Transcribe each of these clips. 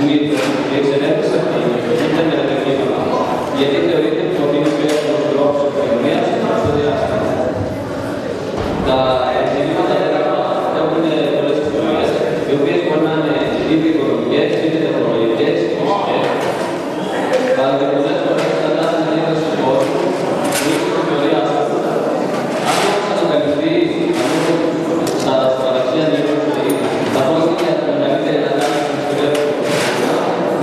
συνήθως η εξερεύνηση αυτή γίνεται με ρεπικείμενα, γιατί θεωρείται ότι είναι πιο εύκολος τρόπος επικοινωνίας στο διάστημα. Τα εγχειρήματα έχουν πολλές ιστορίες, οι οποίες μπορεί να είναι είτε οικονομικές, είτε τεχνολογικές, είτε φυσικές. Αλλά και πολλές φορές κατάσταση να είναι στον κόσμο, ή στην θεωρία σου. Αν όμως ανακαλυφθεί στα παραξία νύχτων, θα πω ότι είναι τα μεγαλύτερη ανάγκη στην ιστορία του κόσμου.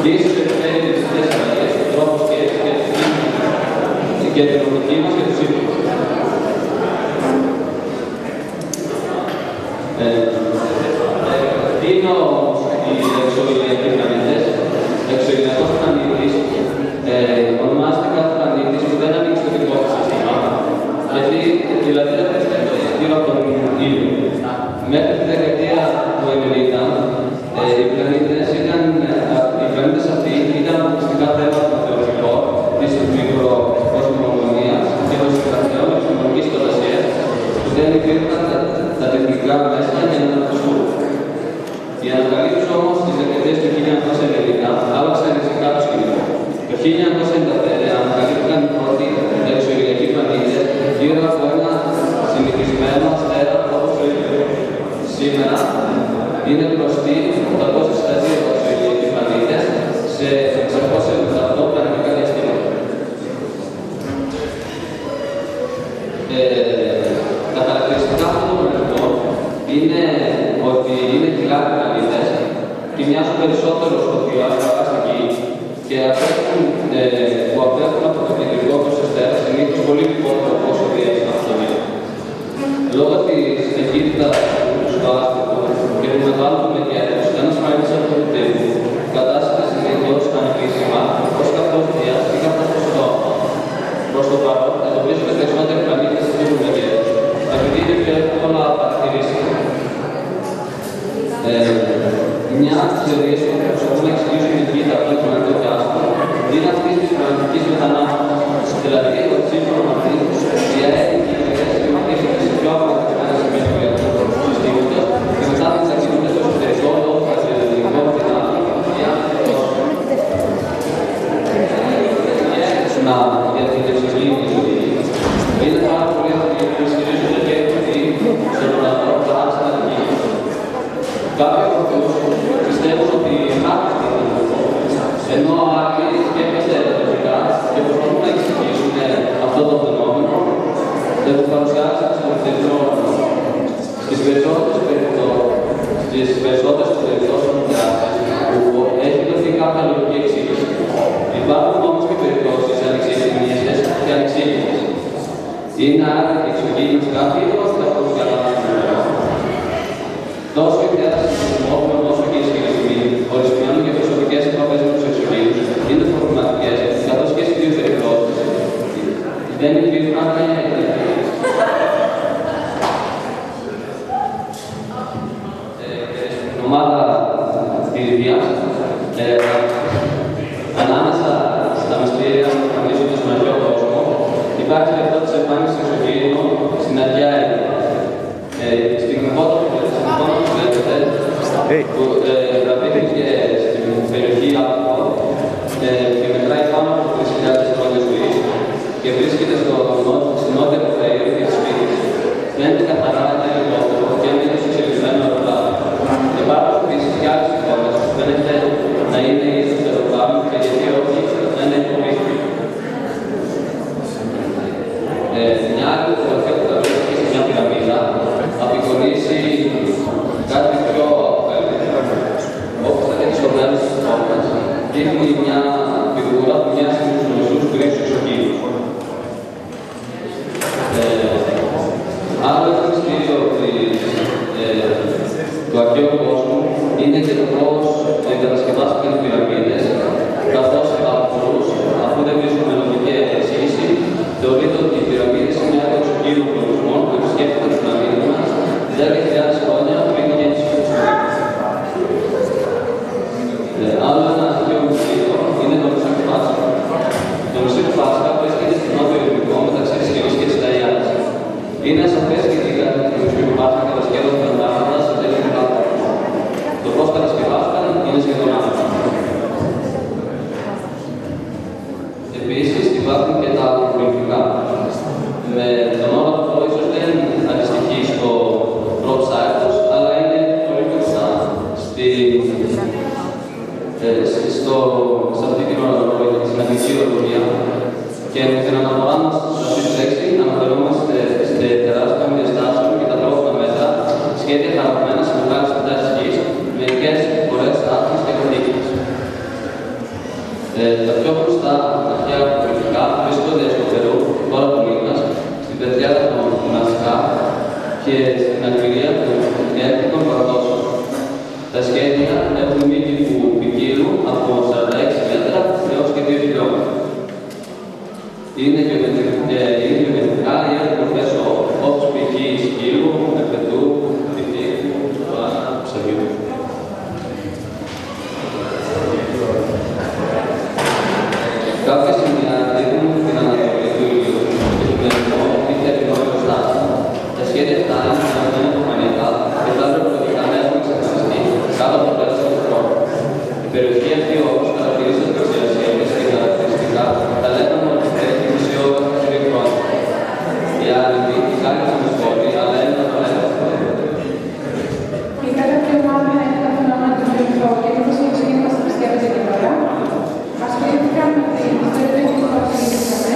Και ίσως επιφέρει τις ίδιες αλλαγές, τους τρόπους και την λογική μας και τους ίδιους. Τι είναι όμως οι εξωγειακοί πλανήτες? Εξωγειακός πλανήτης ονομάζεται κάθε πλανήτης που δεν ανοίξει το δικό του σύστημα, γιατί δηλαδή δεν βρίσκεται γύρω από τον ήλιο. Μέχρι τη δεκαετία του 90, οι πλανήτες αυτοί ήταν αποκλειστικά θέματα του θεωρητικό, της μικροκοσμογονίας και των συγγραφέων επιστημονικής φαντασίας, που δεν υπήρχαν τα τεχνικά μέσα για να αναπτυχθούν. Οι ανακαλύψεις όμως στις δεκαετίες του 1990 άλλαξαν ριζικά το σκηνικό. Το 1995 ανακαλύφθηκαν οι πρώτοι εξωγειακοί πλανήτες γύρω από ένα συνηθισμένο αστέρα όπως το ήλιο. Σήμερα είναι γνωστοί 842 εξωγειακοί πλανήτες σε 678 πλανητικά διαστήματα. Τα χαρακτηριστικά αυτών των πλανητών είναι ότι είναι κυλάροι πλανήτες και μοιάζουν περισσότερο στο θηλαστικά στην Γη και που απέχουν από το κεντρικό τους αστέρα συνήθως πολύ λιγότερο από όσο διέστημα στον ήλιο. Λόγω της ταχύτητας στο άστρο και του μεγάλου μεγέθους, ένας πλανήτης αυτοκίνητου, η κατάσταση συνήθως ανεπίσημα ως καθόφυντιας ή καθόφυντο. Προς το παρόν, εντοπίζονται περισσότεροι πλανήτες του ίδιου μεγέθους, επειδή είναι πιο εύκολα παρατηρήσιμα. Μια από τις θεωρίες που προσπαθούν να εξηγήσουν την Γη, τα πλανητικό και άστρο, είναι αυτή της πλανητικής μετανάστευσης. Δηλαδή, ότι σύμφωνα με αυτή, η αέρη και οι μελέτες σχηματίζονται σε πιο αποδεκτημένα σημεία του ιατρικού συστήματος και μετά μετακινούνται στο εσωτερικό λόγω του αστρολογικού δυνάμει για την εξωγήινη ζωή. Είναι πάρα πολλοί άνθρωποι που ισχυρίζονται και ότι στον ουρανό παρά στην Γη. Κάποιοι από αυτούς πιστεύουν ότι υπάρχει στην Γη, ενώ άλλοι σκέφτονται διαφορετικά και προσπαθούν να εξηγήσουν αυτό το φαινόμενο και το παρουσιάζουν στον τεχνόλογο. Στις περισσότερες περιπτώσεις που έχει δοθεί κάποια λογική εξήγηση. Υπάρχουν όμως και περιπτώσεις ανεξήγητες και ανεξήγητες. Είναι άρα και εξωγήινες κάποιοι ή όχι θα παρουσιάζουν. Τόσο η διάσταση του χρησιμοποιούμε όσο και οι ισχυρισμοί, ορισμένων και προσωπικές επαφές με τους εξωγήινους είναι προβληματικές, καθώς και στις δύο περιπτώσεις δεν υπήρχαν στην ομάδα της Ιδίας ανάμεσα στα μυστήρια που εμφανίζονται στον αρχαίο κόσμο υπάρχει αυτό της εμφάνισης εξωγήινων στην αρχαία Αίγυπτο. Στην εικόνα που βλέπετε, που βραβεύτηκε στην περιοχή Άπτο και μετράει πάνω από 3.000 χρόνια ζωής και βρίσκεται στην νότια περιοχή της Κρήτης. Φαίνεται καθαρά ένα ελαιόδωρο και είναι εξελιγμένο αεροπλάνο. Υπάρχουν επίσης και άλλες εικόνες που φαίνεται να είναι ίσως αεροπλάνο και γιατί όχι να είναι υπομίσθη. Μια άλλη φωτογραφία που θα βρίσκεται σε μια πυραμίδα απεικονίζει κάτι πιο αποκαλυπτικό. Όπως θα δείτε στο πλάνο της εικόνας, δείχνει μια φιγούρα που μοιάζει με τους γνωστούς γκρίζους εξωγήινους. Άλλο ένα μυστήριο του αρχαίου κόσμου είναι και το πώς κατασκευάστηκαν οι πυραμίδες, καθώς αυτούς, αφού δεν βρίσκουμε λογική εξήγηση, θεωρείται ότι οι πυραμίδες είναι μια εξωγήινων προορισμών που επισκέφτηκαν την πλανήτη μας 10.000 χρόνια πριν την γέννηση του Χριστού. Άλλο ένα αρχαίο μυστήριο είναι το νησί του Πάσχα. Το νησί του Πάσχα βρίσκεται στο νότιο Ειρηνικό μεταξύ της Χιλής και της Ταϊάννης. Είναι ασαφές γιατί το νησί του Πάσχα κατασκεύασταν τα άρματα σε τέτοιο πράγμα. Το πώς κατασκευάστηκαν είναι σχεδόν άθρομα. σε αυτή την συναντική ορολογία και με την αναφορά μας σε αυτή τη λέξη αναφερόμαστε σε τεράστιων διαστάσεων και τα τρόφιμα μέτρα, σχέδια χαραγμένα σε μεγάλες εκτάσεις γης, μερικές φορές άθλιες και κατοίκες. Τα πιο μπροστά αρχαία πολιτικά βρίσκονται στο Περού, τώρα του Μήνας, στην πεδιάδα των Νασκά και στην Αλγερία των Έκτων Παραδόσεων. Τα σχέδια έχουν μήκη που ποικίλουν από 46 μέτρα έως και 2 χιλιόμετρα. Είναι γεωμετρικά ή μορφές όπως π.χ. σκύλου, επετού, τυφλίκου, ψαριού. Κάποια σημεία δείχνουν την ανατολή του ήλιου και το μερικό ή θερινό εργοστάσιο. Τα σχέδια αυτά είναι συναντημένα από μανιτά και τα ρευλωτικά να έχουν εξαφανιστεί κάτω από το πλαίσιο του χρόνου. Η περιοχή αυτή, όπως χαρακτηρίζονται σε ασχέδες και χαρακτηριστικά, τα λέγαμε ότι έχει μισιόδοξα χιλή χρόνια. Η άρρητη, η κάρτα του σχόλη, αλλά είναι το λέγαμε. Η κάθε ομάδα έχει τα φαινόμενα του βιβλίου και όπως ξεκίνημα στα πιστεύετε και τώρα. Ασχολήθηκα με την ιστορία του ελληνικού που συζητήσαμε.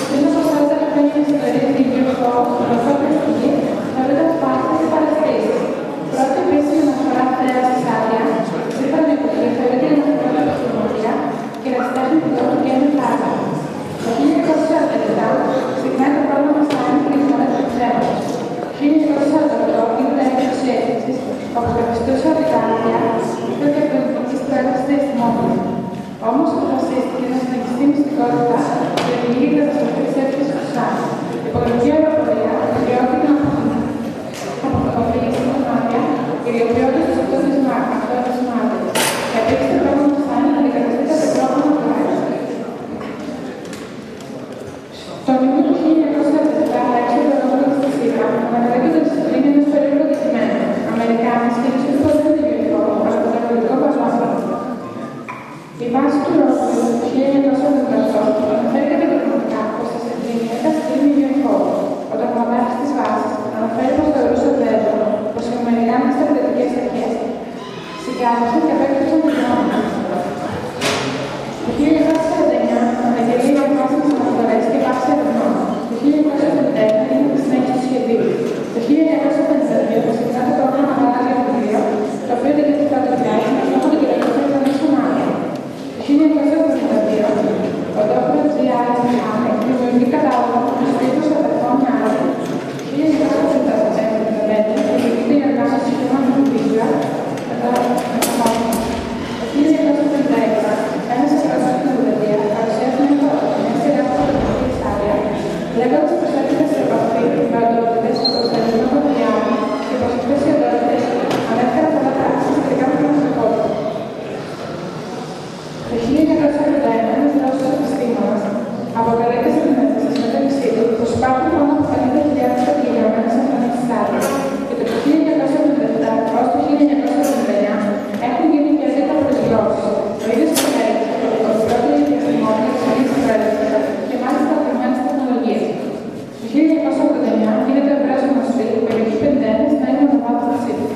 Πριν από 40 χρόνια η ιστορία του ελληνικού στην ανθρώπινη φυγή θεωρείται φάσεις παραστήσεις. Πρώτη επίσημη αναφορά θέα στη Σάντια, σύμφωνα με εποχή, θεωρείται η αναφορά του Χριστουγεννιάτικα και ερασιτέχνη του τόπου και είναι πλάτα. Το 1947 ξεκινάει το πρόγραμμα Σάντια και η χώρα του Ξένου. Το 1948 γίνεται έκδοση έκθεσης, όπου καθιστούσε ότι τα άδεια ήταν διαπολιτικής προέλευσης αισθημόπουλων. Όμως αποφασίστηκε να συνεχιστεί η μυστικότητα για τη λίγη καταστροφή της έκθεσης του Σάντια. Η πολεμική αεροπορία διώκεται να αποφυλίσει την άδεια και ιδιοποιώντας τους αυτόντες μάρτυρες. Επίσης, το πρόγραμμα του Σάντια να αντικαταστήσει το πρόγραμμα του Ράις. Τον Ιούνιο του 1947, έξω από το νόμο της ΣΥΠΑ, ανακαλύπτονται στη σελήνη ενός περίπου κεκτημένου. Αμερικάνοι στήριξαν πως δεν είναι βιβλικό, αλλά το τραγωδικό παζόφωνο. Η βάση του Ρόσβελ του 1988 αναφέρει κατηγορηματικά πως η σελήνη έκανε στήλη βιβλικό. Ο τοποματάρχης της βάσης αναφέρει πως θεωρούσε βέβαιο πως οι Αμερικάνοι στρατιωτικές αρχές συγκάλυψαν και απέκτησαν την γνώμη. Το 1949 αναγγελεί η βάση της αναφορές και βάση ερευνών. Το 1951 είναι η συνέχιση του σχεδίου. Το 1952 ξεκινά το πρόγραμμα Γαλάζιο Βιβλίο, το οποίο δεν έχει φωτογραφιάσει με στόχο την κυριαρχία των Ισονάδων. Το 1972 ο Dr. G.R. Smith δημιουργεί κατάλογο του σπίτους αδερφών άλλων. Το 1975 δημιουργείται η οργάνωση Human Wikipedia μετά το χρόνο. Το 1956 ένας αστροναύτης στην Ουδετία παρουσιάζει μια σειρά από φωτογραφίες Σάντια, λέγοντας πως έρχεται σε επαφή με οντότητες όπως τα ελληνικά ποδηλιάνα και πως αυτές οι οντότητες ανέφεραν πολλά πράγματα σχετικά με την ανθρωπότητα. Το 1941 ένας Ρώσος επιστήμονας αποκαλύπτει στην μεταξύ του πως υπάρχουν πάνω από 50.000 κατηγορημένες εμφανίσεις Σάντια και το 1957 ως το 1979 έχουν γίνει και 10 προσγειώσεις. Ο ίδιος προέρχεται από το πρώτο διαστημόπλαιο της Ελληνικής Προέλευσης και μάλιστα αυξημένες τεχνολογίες. Το 1989 γίνεται ευρέως γνωστή η περιοχή 51 να είναι ονομάδα Πασίφικ.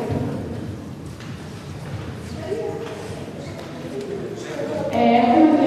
Έχουμε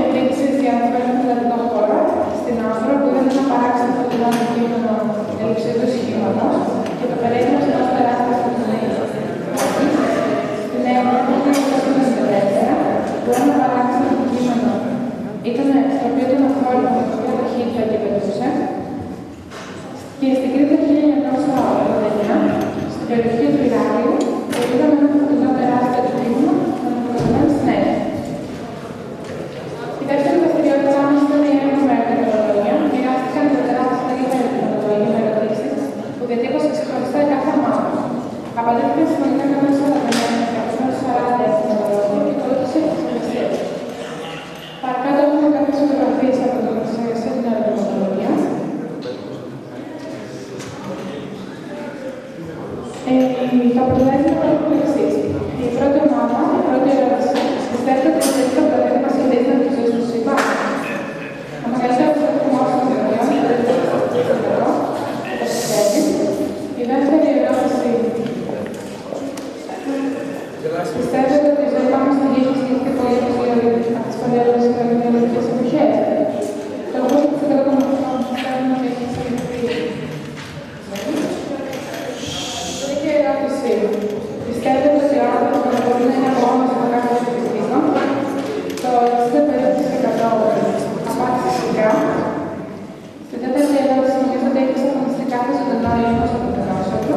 κάθε ζωντανό ίχνος από τον πρόσωπο.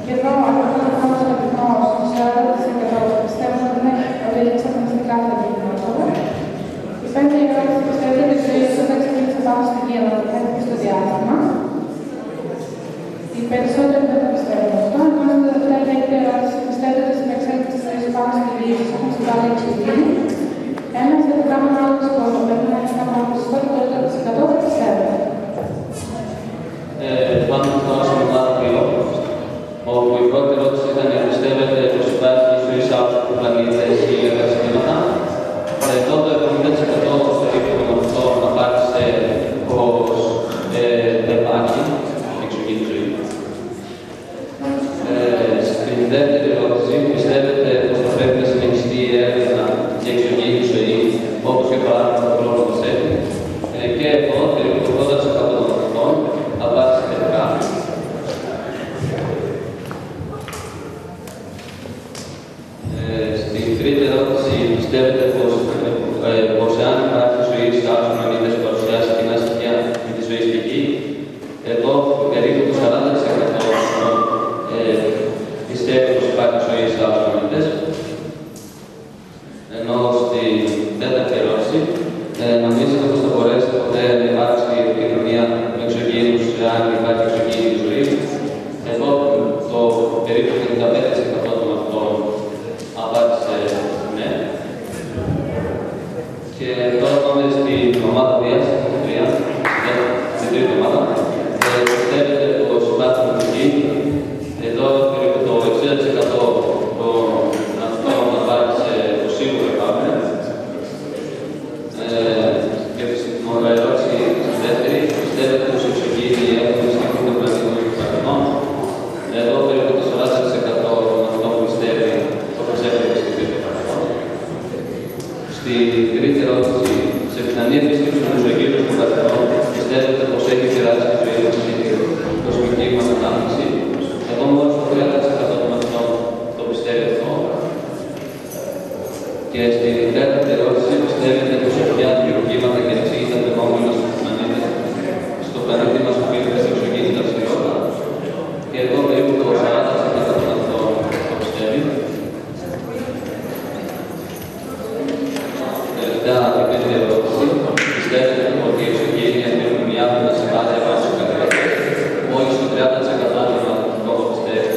Και εδώ αυτό το πράγμα στο αριθμό, στο 40% πιστεύω ότι είναι εξαφανιστικά θα γίνει πρόσωπο. Η πέμπτη ερώτηση πιστεύετε ότι η ζωή όταν ξεκίνησε πάνω στη γη ανατολικά στο διάστημα. Οι περισσότεροι δεν το πιστεύουν αυτό. Ενώ η τελευταία ερώτηση πιστεύετε ότι στην εξέλιξη της ζωής πάνω στη γη έχουν συμβάλει εξωγήινοι. Ένας για το πράγμα άλλο κόσμο πρέπει να έχει ένα ποσοστό του 80% δεν πιστεύετε. Πάμε στην ομάδα 2, όπου η πρώτη ερώτηση ήταν πιστεύετε πως υπάρχει ζωή σε άλλους πλανήτες ή εργαστήματα. Εδώ το 70% στο επίπεδο αυτό απάντησε πως δεν υπάρχει εξωγήινη ζωή. Στην δεύτερη ερώτηση, πιστεύετε πως θα πρέπει να συνεχιστεί η έρευνα για εξωγήινη ζωή, όπως για παράδειγμα το πρόγραμμα μας έχει. Και εδώ περίπου το 80% των ανθρώπων απάντησε θετικά. Στην τρίτη ερώτηση, πιστεύετε πως εάν υπάρχει ζωή σε άλλους πλανήτες παρουσιάσει κοινά στοιχεία με τη ζωή στη Γη, εδώ περίπου το 40% πιστεύω πως υπάρχει ζωή σε άλλους πλανήτες. Ενώ στην τέταρτη ερώτηση, νομίζετε πως θα μπορέσετε ποτέ να υπάρξει επικοινωνία με εξωγήινους αν υπάρχει εξωγήινη ζωή. Εδώ το περίπου 55% των αυτών απάντησε ναι. Και τώρα πάμε στην ομάδα 2, στην τρίτη ομάδα. Πιστεύετε πως υπάρχει μουσική. Εδώ περίπου το 60% των αυτών απάντησε πως σίγουρα υπάρχουν. Και στην ερώτηση δεύτερη, πιστεύετε πως οι εξωγήινοι έχουν σχεδόν τον πλανήτη των Παρθενών. Εδώ περίπου το 40% των αυτών πιστεύει πως έχουν σχεδόν τον Παρθενών. Στην τρίτη ερώτηση, σε πιθανή επίσκεψη των εξωγήινων των Παρθενών, πιστεύετε πως έχει επηρεάσει τη ζωή μας και την κοσμική μας ανάπτυξη. Εδώ μόλις το 30% των αυτών το πιστεύει αυτό. Και στην τέταρτη ερώτηση, πιστεύετε πως ποια δημιουργήματα και εξήγητα φαινόμενα στο πλανήτη μας που πήρε σε εξωγήινη δραστηριότητα. Και εδώ περίπου το 40% των αυτών το πιστεύει. Τελευταία και πέμπτη ερώτηση, πιστεύετε ότι οι εξωγήινοι έχουν μια άμυνα σε βάση απάντηση του καθένα. Μόλις το 30% των αυτών το πιστεύει.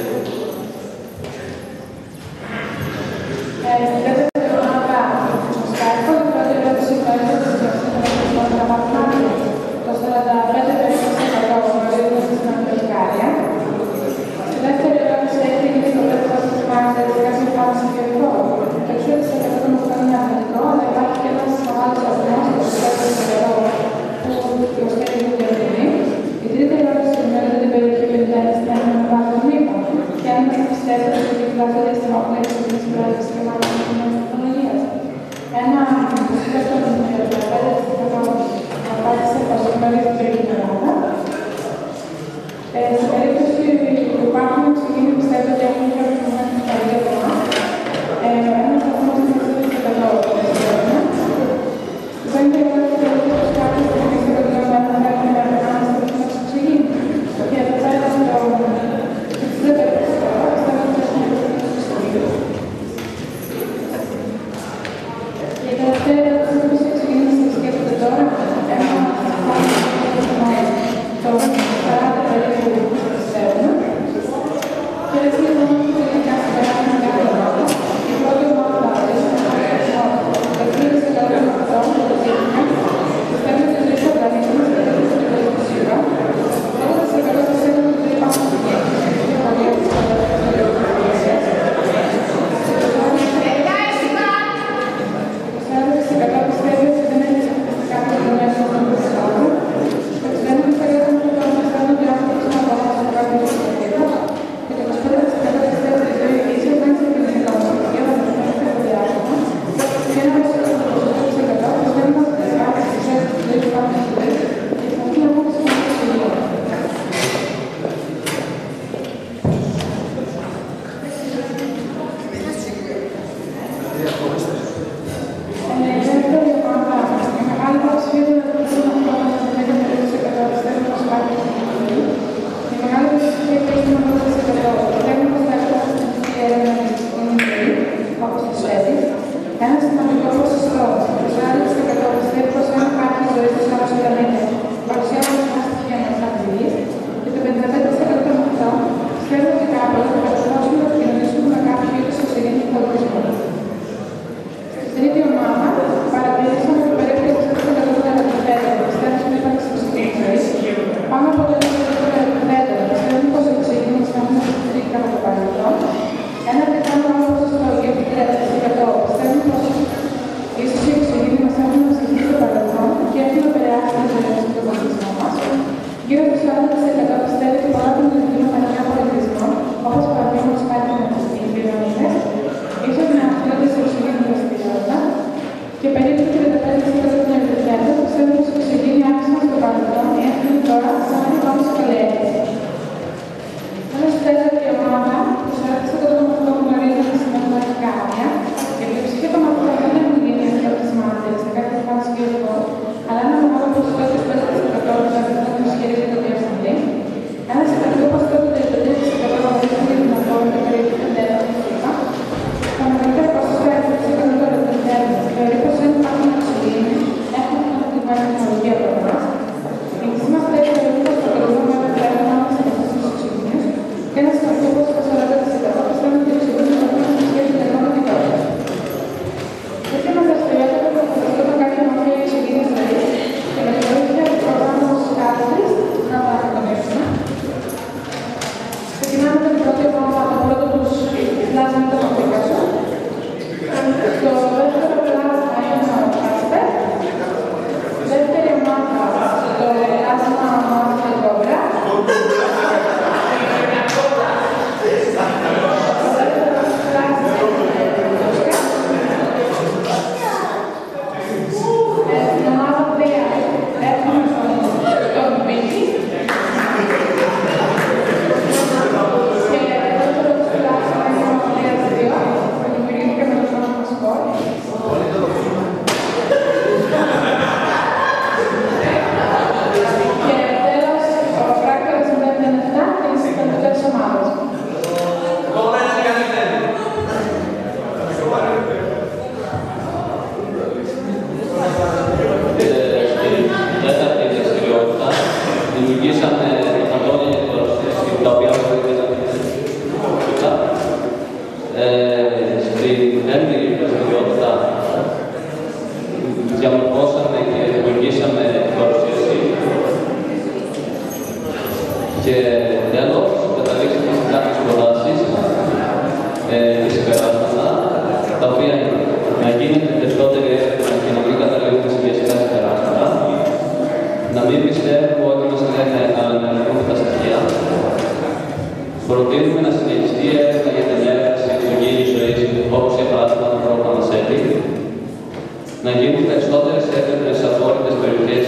να γίνουν περισσότερες έρευνες σε απόρριτες περιοχές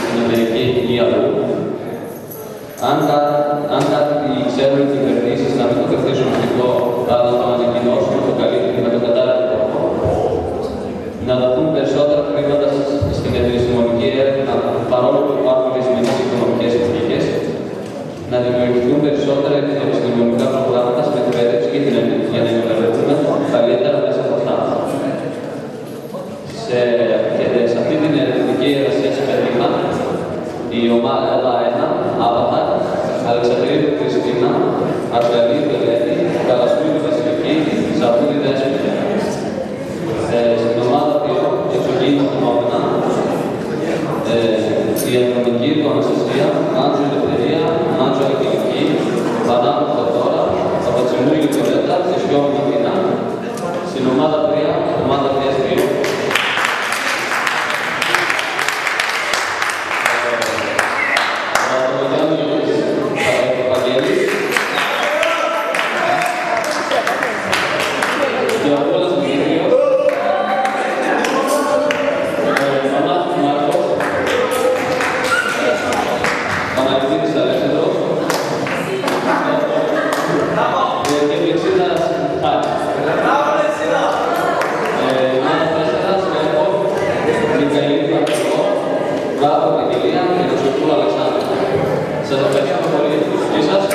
στην Αμερική ή αλλού. Αν κάτι ξέρουν οι κυβερνήσεις να μην το κρατήσουν μυστικό, αλλά να το ανακοινώσουν με τον κατάλληλο τρόπο. Να δοθούν περισσότερα χρήματα στην επιστημονική έρευνα, παρόλο που υπάρχουν δυσμενείς οικονομικές συνθήκες. Να δημιουργηθούν περισσότερα επιστημονικά προγράμματα στην εκπαίδευση για να ενημερωθούμε καλύτερα μέσα από αυτά. Σε αυτή την ερευνητική εργασία συμμετείχα η ομάδα 1, Άβατα, Αλεξανδρίδου Κριστίνα, Αργαλίου Ελένη, Καλασπίδου Βασιλική, Σαββούρη Δέσποινα. Στην ομάδα 2, Εξωγήινο Φαινόμενα, η Ατομική του Αναστασία, Άντζο Ελευθερία, Άντζο Αγγελική, Πανάμου Θεοδώρα, Παπατσιμούλη Βιολέτα, Θεσιόμου Μαθήνα. Στην ομάδα 3, ομάδα 3-2. Σας ευχαριστώ πολύ.